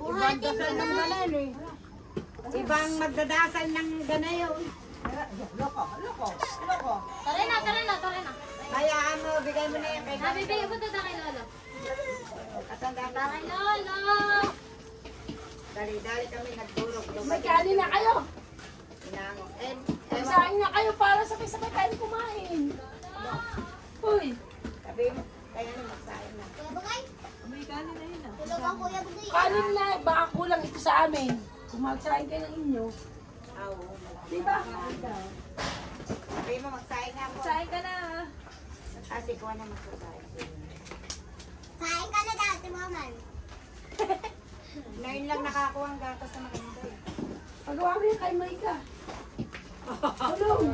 Ibang dasal ng ganan eh. Ibang magdadasal ng ganayon. Loko. Tara na. Hayaan mo, bigay mo na yan kay Sabi, bigay ko ito kay Lolo. Katandaan na. Kay Lolo! Dali kami nagturog. May kanin na kayo. Inango. Isahin na kayo para sabay-sabay kayo kumain. Uy. Sabi mo, kaya na magsain na. May kanin na yun ah. Kanin na, baka kulang ito sa amin. Kung magsahin kayo ng inyo. Oo. Diba? Sabi mo, magsain nga po. Sain ka na. Kasi kuha na magsasain. Kain ka na dati, Maman. Ngayon lang nakakuha ang gatas na maganda. Pagawa mo yan kay Maika. Tulong.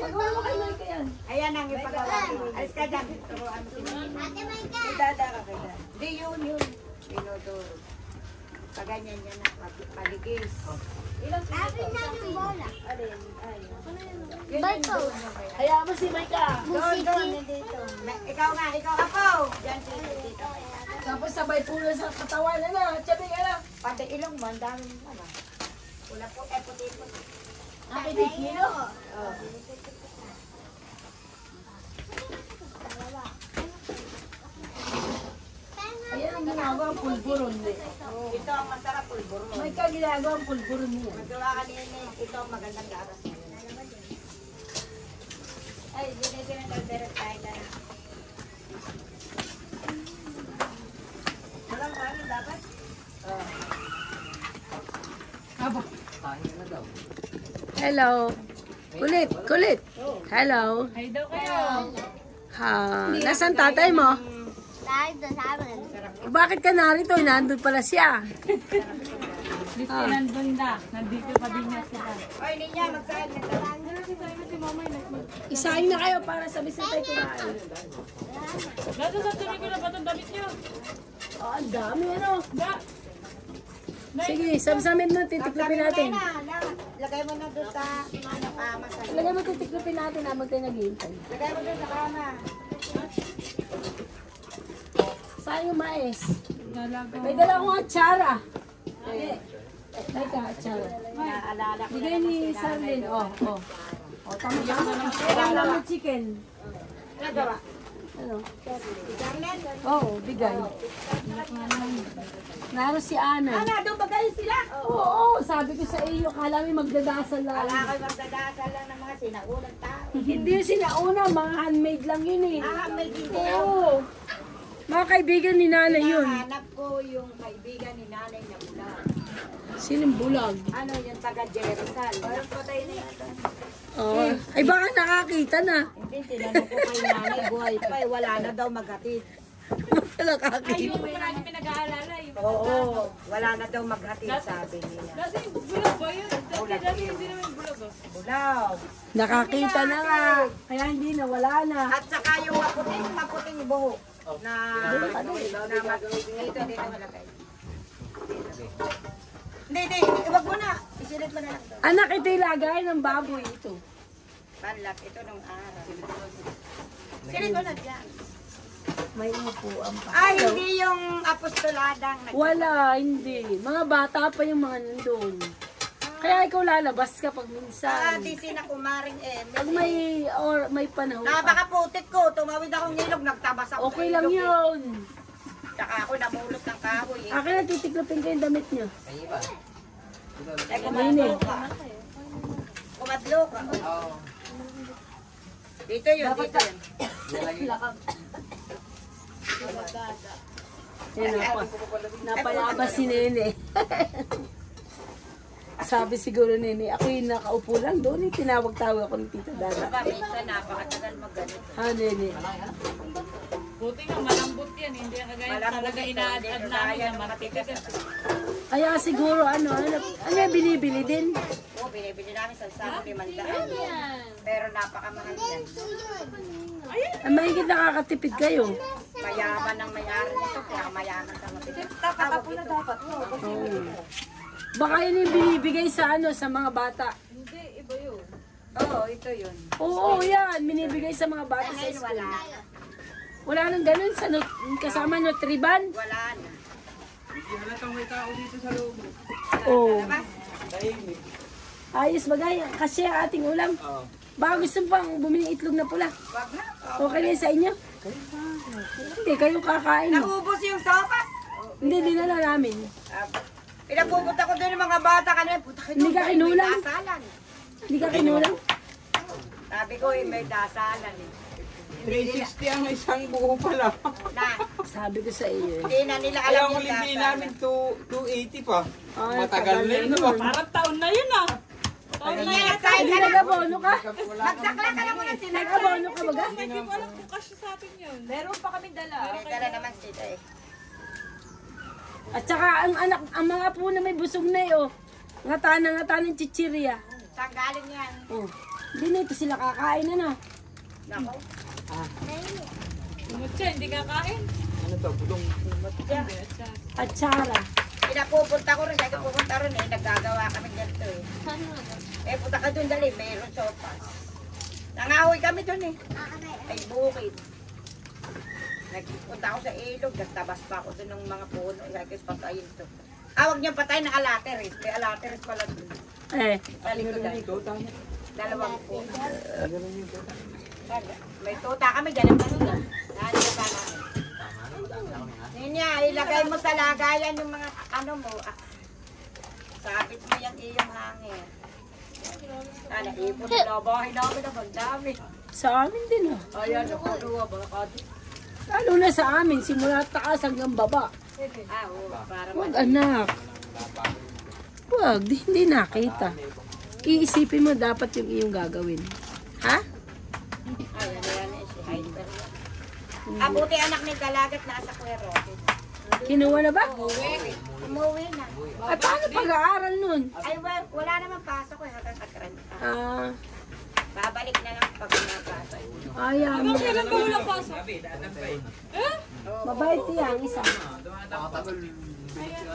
Pagawa mo kay Maika yan. Ayan ang ipagawa mo. Alis ka dyan. Turuan mo si Mama. Ate Maika. Dada ka kaya. Hindi yun. Pinodoro. Paganyan yan na. Paligis. Akin na yung bola. Bato. Kaya mo si Maika. Doon. Dito. Ikaw nga po. Diyan si Tito. Tapos sabay pulo sa katawan na. Tiyabi ka na. Pati ilong mo, ang dami mo na. Pula po, puti-puti. Nakikikilo. Oh. Ayan ang ginagawa ang pulburon. Ito ang masarap pulburo. Maika ginagawa ang pulburon niya. Magawa ka niya ito ang magandang gatas. Ay, binigyan ng kalderot tayo na. Walang kanin dapat? Hello. Kulit. Hello. Ay daw kayo. Nasaan tatay mo? Dahil doon sa amin. Bakit ka narito? Nandun pala siya. Dito nandun na. Nandito pa din niya sila. Oy, Ninya, magsahin na tayo. Isahin na kayo para sabay-sabay kumain. Nasa sa tuloy ko na ba itong damit niyo? Oh, ang dami ano. Da. Sige, sabsamin mo, titiklopin natin. Lagay mo na doon sa kama. Lagay mo, titiklopin natin habang tayo naghihintay. Lagay mo doon sa kama. Saan yung mais? Nalaga. May dala akong atsara. Teka, atsara. Naalala ko Bigay ni Sarlene. Oh. Tama. Kailangan namin chicken. Nagawa. Ano? Darlen. Oo, bigay. Naroon si Ana. Doon ba kayo sila? Oo, sabi ko sa iyo, kala may magdadasal lang. Wala kayo magdadasal lang ng mga sinaunang tao. Hindi yung sinauna, mga handmade lang yun eh. May hindi. Oo. Mga kaibigan ni Nanay yun. Hanap ko yung kaibigan ni Nanay na bulag. Sinong bulag? Ano yung taga Jerusalem? Parang patay na yata. Oo. Ay baka nakakita na. Hindi, tinanong ko kay Nanay, buhay pa eh. Wala na daw maghatid. Nakakita. Yung marami pinag-aalala. Oo, wala na daw maghatid, sabi niya. Dati bulag ba yun? Dati hindi naman bulag ba? Bulaw. Nakakita na nga. Kaya hindi na, wala na. At saka yung maputing buhok na dito malagay. Hindi, iwag mo na. Isilit mo na lang to. Anak, ito ilagay ng baboy ito. Panlap, ito nung araw. Silit mo na dyan. May upuan pa. Ah, hindi yung apostoladang Wala, hindi. Mga bata pa yung mga nandun. Kaya ikaw lalabas kapag minsan. di sinakumaring Pag may panahon pa. Napakaputik ko. Tumawid akong ilog, nagtabas ako Okay sa lang ilog, eh. yun. Tsaka ako namulot ng kahoy. Eh. Akin na titiklopin ko yung damit niyo. Eh, kumadlo ka. Kumadlo ka. Dito yun, dito yun. Yan, napalabas si Nene. Sabi siguro Nene, ako yung nakaupo lang doon. Tinawag-tawag ako ni Tita Dada. Diba, minsan napakatagal mag-ganito. Ha, Nene? Buti nga malambot yan. Hindi ang kagaya Malambot talaga ito, inaad-ad hindi namin kagaya na ng matitigas. Kaya siguro, ano yung binibili din? Oo, binibili namin sa Sano 500. Pero napakamahal yan. Ang mahigit nakakatipid kayo. Mayaman ang may-ari nito, kaya mayaman ka matipid. Tawag ito. Oo. Baka yun yung binibigay sa sa mga bata. Hindi, iba yun. Oo, ito yun. Oo, yan. Binibigay sa mga bata sa Ngayon school. wala. Wala nang ganun sa kasama Nutriban. Wala na. Halatang may tao dito sa loob. Oh. Labas. Tahimik. Ayos bagay. Kasi ang ating ulam. Oo. Baka gusto pang bumili itlog na pula. Wag na. Okay na yun sa inyo? Hindi, kayo kakain. Naubos yung sopas. Hindi, dinala namin. Pinapupunta ko doon ng mga bata kanina. Puta ka Hindi ka kinulang? May dasalan. Hindi ka kinulang? Sabi ko may dasalan eh. 360 ang isang buo pala. Na, Sabi ko sa iyo. hindi na nila alam Ayaw yung ulimpi dasalan. namin 280 pa. Ay, Matagal na yun. nun. Parang taon na yun ah. Taon na yan. Hindi nag-abono ka? Magsakla ka lang muna sila. Nag-abono ka baga? Hindi ko alam kung kasya sa atin yun. Meron pa kami dala. May dala naman sila eh. At saka ang anak, ang mga po na may busog na oh. Ngata ng chichirya. Saan galing yan? Oh. Hindi na ito sila kakain ano. Nako. Mutya, hindi kakain. Ano to? Budong. At sara. Pinapupunta ko rin. Kaya pupunta rin eh. Naggagawa kami ganito eh. Eh punta ka doon dali. Mayroon sopas. Nangahoy kami doon eh. Ay bukid. Nagpunta ako sa ilog. Nagtabas pa ako doon ng mga puno. Kaya ko patayin to. Huwag niyang patayin ng alateris. May alateris pala doon. Eh. Sa likodan. Ito, tama. Dalawang po. Ganun yung ito. May tuta kami, ganun ba nila? Nandito pa namin. Ninya, ilagay mo sa lagayan yung mga ano mo. Sabit mo yung iyong hangin. Sana, ipon na labahin namin na magdami. Sa amin din oh. Ayan, nakuha ba? Lalo na sa amin, simula taas hanggang baba. Oo, para Huwag anak. Huwag, hindi nakita. Iisipin mo dapat yung iyong gagawin. Ha? Ayan, ayan, si Hyper. Buti anak ni Dalagat nasa Cuero. Kinuha na ba? Umuwi na. Ay, paano pag-aaral nun? Ay, wala naman pasok eh, hanggang katranta. Ah, Babalik na lang pag napasok. ayaw mo. Kailan ba walang pasok? Mabait yan, isa.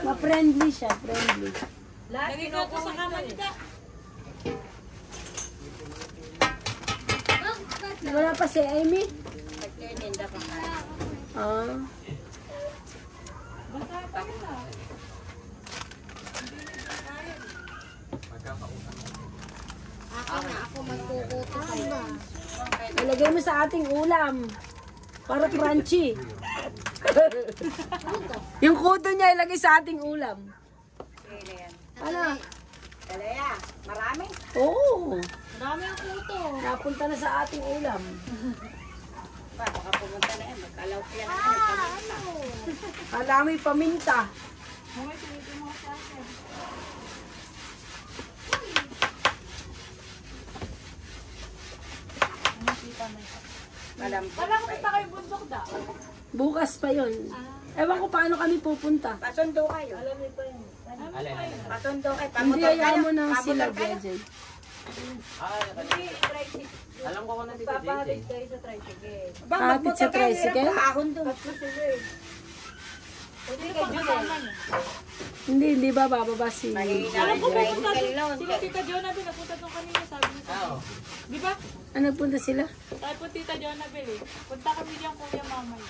Ma-friendly siya, friendly. Nagiging ko sa Canada. Wala pa si Amy? Nagtininda pa nga. Ah. Ilagay mo sa ating ulam. Para crunchy. Yung kuto niya ilagay sa ating ulam. Kaya yan. Ano? Talaya, marami. Oo. Marami ang kuto. Napunta na sa ating ulam. Baka pumunta na yan, magkalaw ko yan. Paminta. Kala may paminta. Malambot Alam ko pa eh. punta kayo bundok da. Bukas pa yon. Ewan ko paano kami pupunta. Pasundo kayo. Pasundo kayo. Hindi, Pamotor ayaw kayo. mo na sila, Pamotor kayo. JJ. Alam ko na dito, Papalit kayo sa tricycle. Ba, Atid sa magmotor kayo, tricycle? hirap kahon doon. Hindi kayo kasama niyo. Hindi ba bababa si... Mahina Alam ko yung pupunta tricycle doon. noon. Sila Tita Jonabel, napunta doon kanina, sabi niya sa akin. Di ba? Ano punta sila? Sabi po Tita Jonabel eh. Punta kami diyan kuya mamay.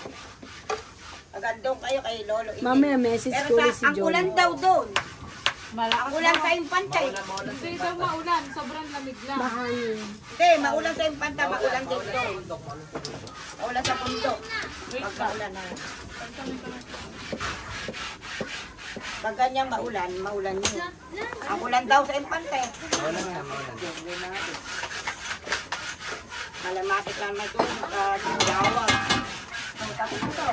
Agad doon kayo kay Lolo. Ini. Mamaya message Pero ko ulit si ang ulan John. daw doon. Ang Malakas ulan sa Impantay. Hindi daw maulan, sobrang lamig lang. Mahangin. Hindi, maulan sa Impanta, maulan din doon. Maulan sa pundo. Pag maulan na. Pag ganyan maulan, maulan yun. Ang ulan daw sa Impante. Malamatik lang na ito. Gawag. Ang tapos ito.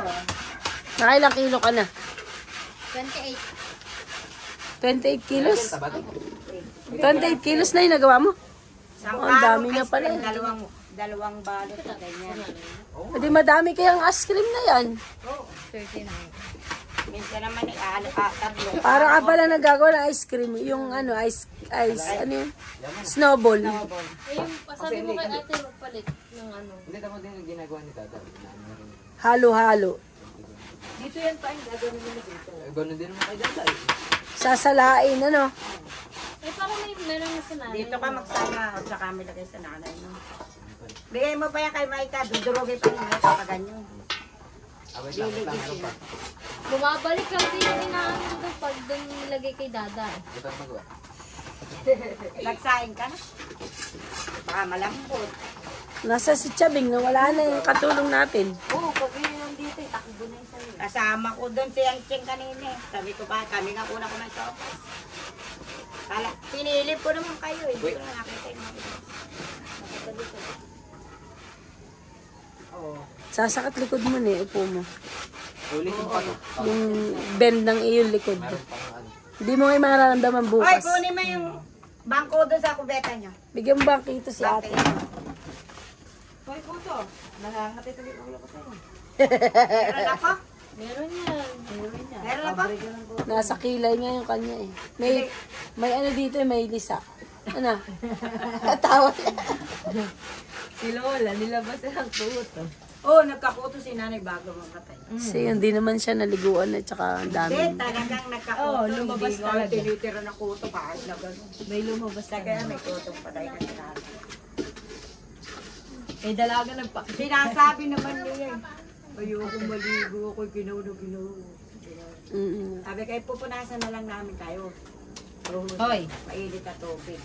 Nakailang kilo ka na? 28. 28 kilos? 28 kilos na yung nagawa mo? Isang ang dami karong na pala. ice cream, dalawang balot na ganyan. Hindi madami kayang ice cream na yan. Minsan naman tatlo. Para ka pala nagagawa ng ice cream. Yung ano, ano yun? Snowball. Ayun, pasabi mo kay ate magpalit ng ano. Hindi tama din yung ginagawa ni Tata. Halo-halo. Dito yan pa, gagawin mo dito. Gano'n din naman kay Tata. Sasalain, ano? Eh, parang may meron na sa nanay. Dito ka magsama at saka kami lagay sa nanay mo. Bigay mo pa yan kay Maika, dudurugay pa rin mo sa ganyan. Away lang, wait lang, meron pa. Bumabalik kasi yung inaano doon pag doon nilagay kay Dada. Ito ang magawa. Nagsaing ka na. Baka malambot. Nasa si Chabing na wala na yung katulong natin. Oo, pag yun nandito, takbo na yung sa'yo. Kasama ko doon si Angcheng kanina. Sabi ko ba, kami nga una ko na sopas. Kala, pinilip ko naman kayo eh. Hindi ko na nakita yung mga ito. Nakita dito. Oo. Sasakat likod mo na upo mo. Ulitin pa to. Yung bend ng iyong likod. Meron pang ano. Hindi mo ngayon mararamdaman Ay, bukas. kunin mo yung bangko doon sa kubeta niyo. Bigyan mo ba ito si ate? Hoy, puto. Nangangatid ulit ulo ko sa'yo. Meron ako? Meron yan. Meron ako? Nasa kilay nga yung kanya eh. May ano dito eh, may lisa. Ano? Katawa. Si Lola, nilabas ang puto. Oo, nagkakuto si nanay bago mamatay. Kasi hindi naman siya naliguan at saka ang dami. Hindi, talagang nagkakuto. Oo, lumabas Hindi ko talaga. tinitira na kuto kahit na gano'n. May lumabas na. Kaya may kutong patay na sinabi. Eh, dalaga nagpa... Sinasabi naman niya eh. Ayoko maligo ako, ginaw. Mm-mm. Sabi kayo, pupunasan na lang namin kayo. Hoy, Mainit na tubig.